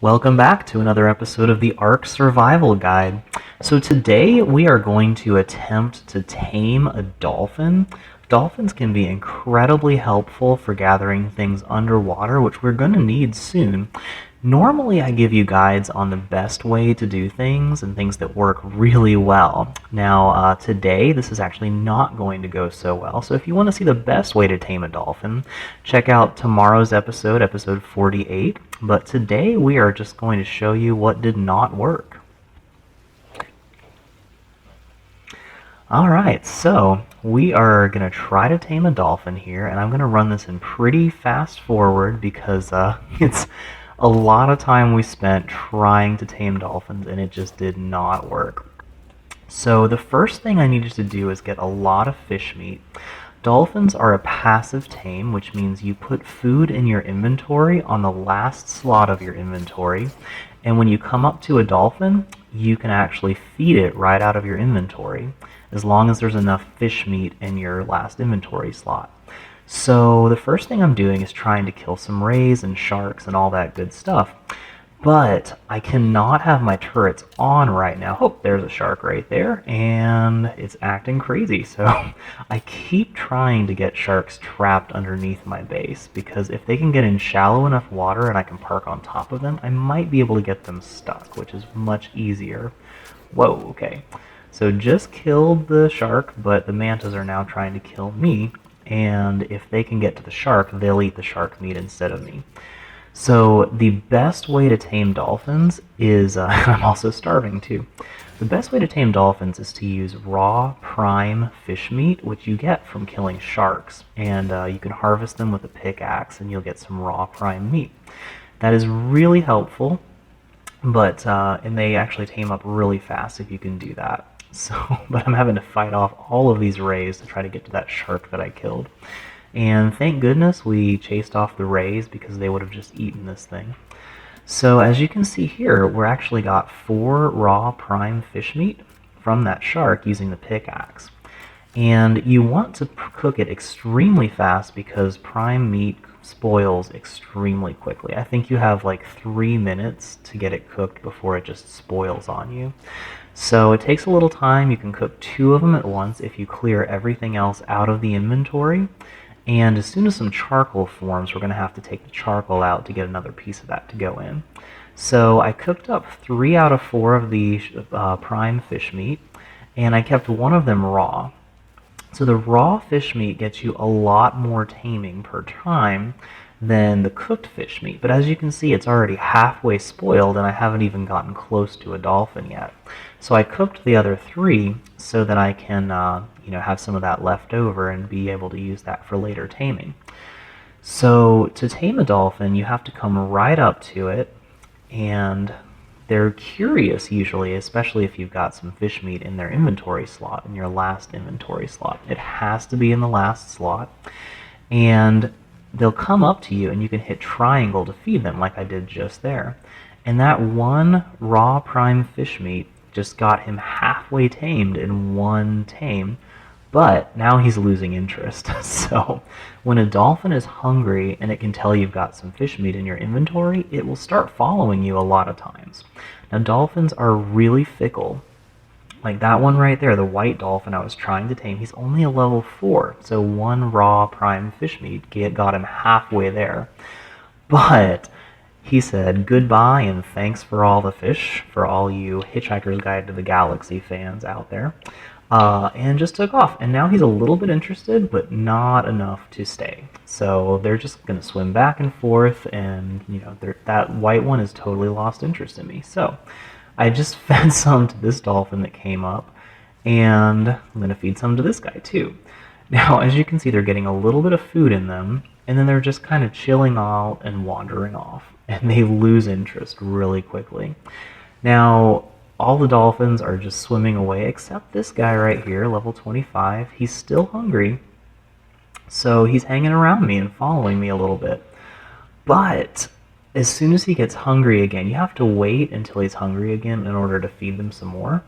Welcome back to another episode of the Ark Survival Guide. So today we are going to attempt to tame a dolphin. Dolphins can be incredibly helpful for gathering things underwater, which we're going to need soon. Normally I give you guides on the best way to do things and things that work really well. Now today this is actually not going to go so well, so if you want to see the best way to tame a dolphin, check out tomorrow's episode, episode 48. But today we are just going to show you what did not work. Alright, so we are going to try to tame a dolphin here, and I'm going to run this in pretty fast forward because it's a lot of time we spent trying to tame dolphins and it just did not work. So the first thing I needed to do is get a lot of fish meat. Dolphins are a passive tame, which means you put food in your inventory on the last slot of your inventory, and when you come up to a dolphin, you can actually feed it right out of your inventory, as long as there's enough fish meat in your last inventory slot. So the first thing I'm doing is trying to kill some rays and sharks and all that good stuff. But I cannot have my turrets on right now. Oh, there's a shark right there, and it's acting crazy. So I keep trying to get sharks trapped underneath my base, because if they can get in shallow enough water and I can park on top of them, I might be able to get them stuck, which is much easier. Whoa, okay. So just killed the shark, but the mantas are now trying to kill me. And if they can get to the shark, they'll eat the shark meat instead of me. So the best way to tame dolphins is, I'm also starving too. The best way to tame dolphins is to use raw prime fish meat, which you get from killing sharks. And you can harvest them with a pickaxe and you'll get some raw prime meat. That is really helpful, but and they actually tame up really fast if you can do that. So, but I'm having to fight off all of these rays to try to get to that shark that I killed. And thank goodness we chased off the rays, because they would have just eaten this thing. So as you can see here, we're actually got 4 raw prime fish meat from that shark using the pickaxe. And you want to cook it extremely fast because prime meat spoils extremely quickly. I think you have like 3 minutes to get it cooked before it just spoils on you. So it takes a little time. You can cook 2 of them at once if you clear everything else out of the inventory. And as soon as some charcoal forms, we're going to have to take the charcoal out to get another piece of that to go in. So I cooked up 3 out of 4 of the prime fish meat, and I kept 1 of them raw. So the raw fish meat gets you a lot more taming per time than the cooked fish meat. But as you can see, it's already halfway spoiled, and I haven't even gotten close to a dolphin yet. So I cooked the other 3 so that I can have some of that left over and be able to use that for later taming. So to tame a dolphin, you have to come right up to it, and they're curious usually, especially if you've got some fish meat in their inventory slot, in your last inventory slot. It has to be in the last slot. And they'll come up to you and you can hit triangle to feed them like I did just there. And that 1 raw prime fish meat just got him halfway tamed in 1 tame, but now he's losing interest. So when a dolphin is hungry and it can tell you've got some fish meat in your inventory, it will start following you a lot of times. Now dolphins are really fickle. Like that one right there, the white dolphin I was trying to tame, he's only a level 4, so 1 raw prime fish meat got him halfway there. But he said goodbye and thanks for all the fish, for all you Hitchhiker's Guide to the Galaxy fans out there, and just took off. And now he's a little bit interested, but not enough to stay. So they're just going to swim back and forth, and that white one has totally lost interest in me. So I just fed some to this dolphin that came up, and I'm going to feed some to this guy too. Now, as you can see, they're getting a little bit of food in them, and then they're just kind of chilling out and wandering off, and they lose interest really quickly. Now, all the dolphins are just swimming away, except this guy right here, level 25. He's still hungry, so he's hanging around me and following me a little bit. But as soon as he gets hungry again, you have to wait until he's hungry again in order to feed them some more.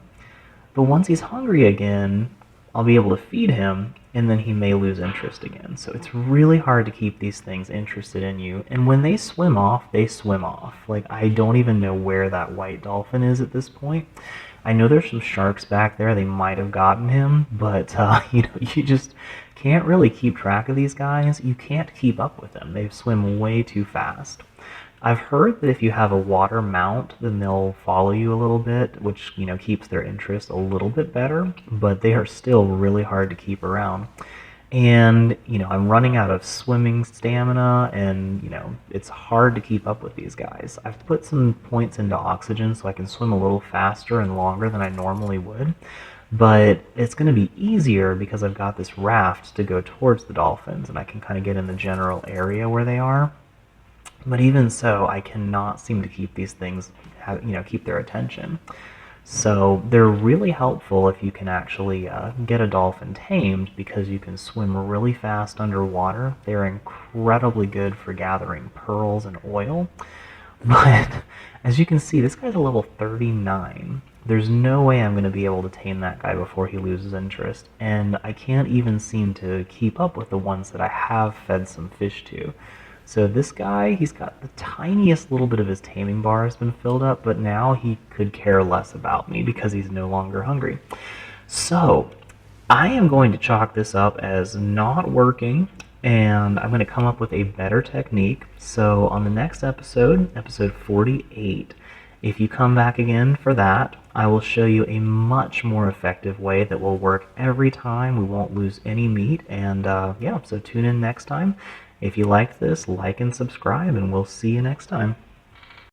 But once he's hungry again, I'll be able to feed him, and then he may lose interest again. So it's really hard to keep these things interested in you. And when they swim off, they swim off. Like, I don't even know where that white dolphin is at this point. I know there's some sharks back there. They might have gotten him, but you just can't really keep track of these guys. You can't keep up with them. They swim way too fast. I've heard that if you have a water mount, then they'll follow you a little bit, which keeps their interest a little bit better. But they are still really hard to keep around. And I'm running out of swimming stamina, and it's hard to keep up with these guys. I've put some points into oxygen so I can swim a little faster and longer than I normally would, but it's going to be easier because I've got this raft to go towards the dolphins, and I can kind of get in the general area where they are. But even so, I cannot seem to keep these things keep their attention. So they're really helpful if you can actually get a dolphin tamed, because you can swim really fast underwater. They're incredibly good for gathering pearls and oil. But as you can see, this guy's a level 39. There's no way I'm going to be able to tame that guy before he loses interest. And I can't even seem to keep up with the ones that I have fed some fish to. So this guy, he's got the tiniest little bit of his taming bar has been filled up, but now he could care less about me because he's no longer hungry. So I am going to chalk this up as not working, and I'm going to come up with a better technique. So on the next episode, episode 48, if you come back again for that, I will show you a much more effective way that will work every time. We won't lose any meat, and yeah, so tune in next time. If you liked this, like and subscribe, and we'll see you next time.